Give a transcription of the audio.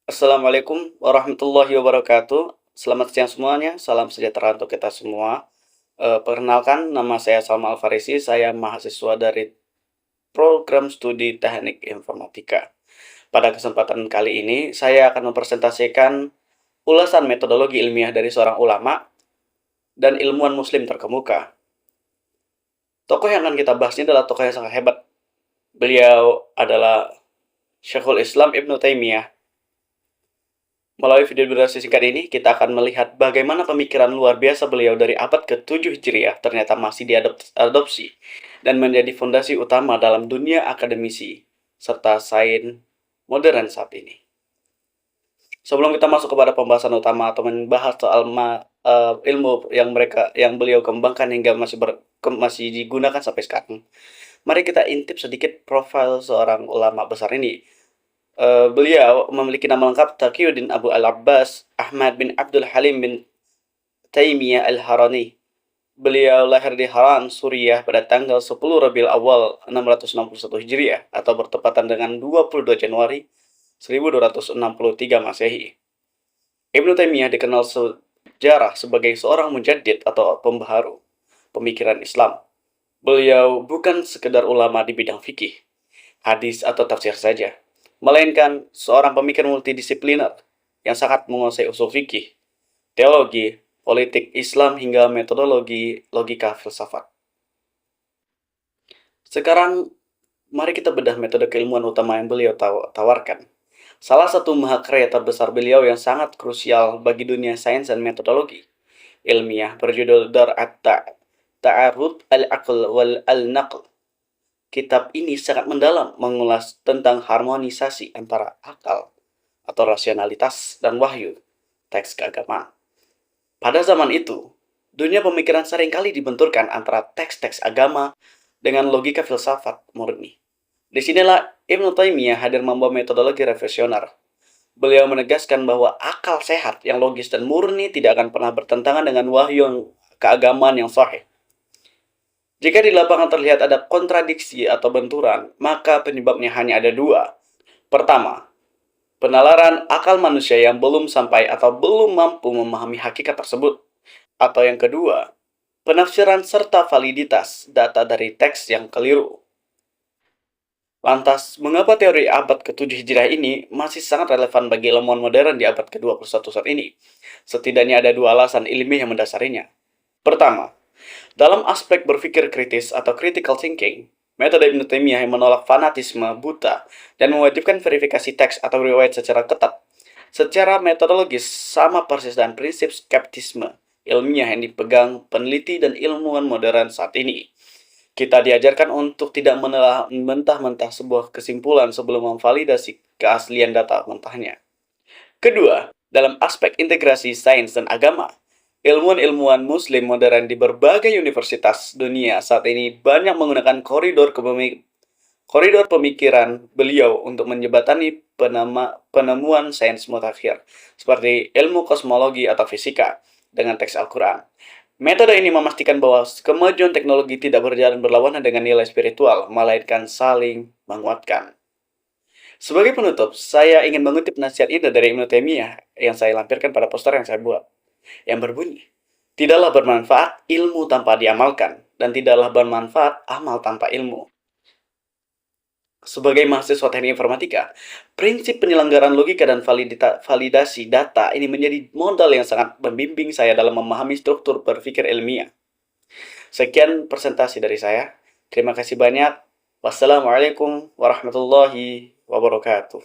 Assalamualaikum warahmatullahi wabarakatuh. Selamat siang semuanya, salam sejahtera untuk kita semua. Perkenalkan, nama saya Salma Al-Farisi, saya mahasiswa dari program studi Teknik Informatika. Pada kesempatan kali ini, saya akan mempresentasikan ulasan metodologi ilmiah dari seorang ulama dan ilmuwan muslim terkemuka. Tokoh yang akan kita bahas ini adalah tokoh yang sangat hebat. Beliau adalah Syekhul Islam Ibnu Taimiyah. Melalui video durasi singkat ini, kita akan melihat bagaimana pemikiran luar biasa beliau dari abad ke-7 Hijriah ternyata masih diadopsi dan menjadi fondasi utama dalam dunia akademisi serta sains modern saat ini. Sebelum kita masuk kepada pembahasan utama atau membahas soal ilmu yang beliau kembangkan hingga masih digunakan sampai sekarang, mari kita intip sedikit profil seorang ulama besar ini. Beliau memiliki nama lengkap Taqiyuddin Abu Al-Abbas Ahmad bin Abdul Halim bin Taimiyah Al-Harani. Beliau lahir di Haran, Suriah pada tanggal 10 Rabiul Awal 661 Hijriah atau bertepatan dengan 22 Januari 1263 Masehi. Ibnu Taimiyah dikenal sejarah sebagai seorang mujaddid atau pembaharu pemikiran Islam. Beliau bukan sekedar ulama di bidang fikih, hadis atau tafsir saja, melainkan seorang pemikir multidisipliner yang sangat menguasai usul fikih, teologi, politik Islam hingga metodologi logika filsafat. Sekarang, mari kita bedah metode keilmuan utama yang beliau tawarkan. Salah satu mahakarya terbesar beliau yang sangat krusial bagi dunia sains dan metodologi ilmiah berjudul Dar at-Ta'arud al-Aql wal al-Naql. Kitab ini sangat mendalam mengulas tentang harmonisasi antara akal atau rasionalitas dan wahyu, teks keagamaan. Pada zaman itu, dunia pemikiran seringkali dibenturkan antara teks-teks agama dengan logika filsafat murni. Disinilah Ibnu Taimiyah hadir membawa metodologi revolusioner. Beliau menegaskan bahwa akal sehat yang logis dan murni tidak akan pernah bertentangan dengan wahyu keagamaan yang sahih. Jika di lapangan terlihat ada kontradiksi atau benturan, maka penyebabnya hanya ada dua. Pertama, penalaran akal manusia yang belum sampai atau belum mampu memahami hakikat tersebut. Atau yang kedua, penafsiran serta validitas data dari teks yang keliru. Lantas, mengapa teori abad ke-7 Hijriah ini masih sangat relevan bagi ilmuwan modern di abad ke-21 saat ini? Setidaknya ada dua alasan ilmiah yang mendasarinya. Pertama, dalam aspek berpikir kritis atau critical thinking, metode Ibnu Taimiyah yang menolak fanatisme buta dan mewajibkan verifikasi teks atau riwayat secara ketat. Secara metodologis sama persis dengan prinsip skeptisme ilmiah yang dipegang peneliti dan ilmuwan modern saat ini. Kita diajarkan untuk tidak menelah mentah-mentah sebuah kesimpulan sebelum memvalidasi keaslian data mentahnya. Kedua, dalam aspek integrasi sains dan agama, ilmuwan-ilmuwan muslim modern di berbagai universitas dunia saat ini banyak menggunakan koridor pemikiran beliau untuk menjembatani penemuan sains mutakhir, seperti ilmu kosmologi atau fisika, dengan teks Al-Quran. Metode ini memastikan bahwa kemajuan teknologi tidak berjalan berlawanan dengan nilai spiritual, melainkan saling menguatkan. Sebagai penutup, saya ingin mengutip nasihat ini dari Ibnu Taimiyah yang saya lampirkan pada poster yang saya buat, yang berbunyi, tidaklah bermanfaat ilmu tanpa diamalkan, dan tidaklah bermanfaat amal tanpa ilmu. Sebagai mahasiswa teknik informatika, prinsip penyelenggaraan logika dan validasi data ini menjadi modal yang sangat membimbing saya dalam memahami struktur berpikir ilmiah. Sekian presentasi dari saya. Terima kasih banyak. Wassalamualaikum warahmatullahi wabarakatuh.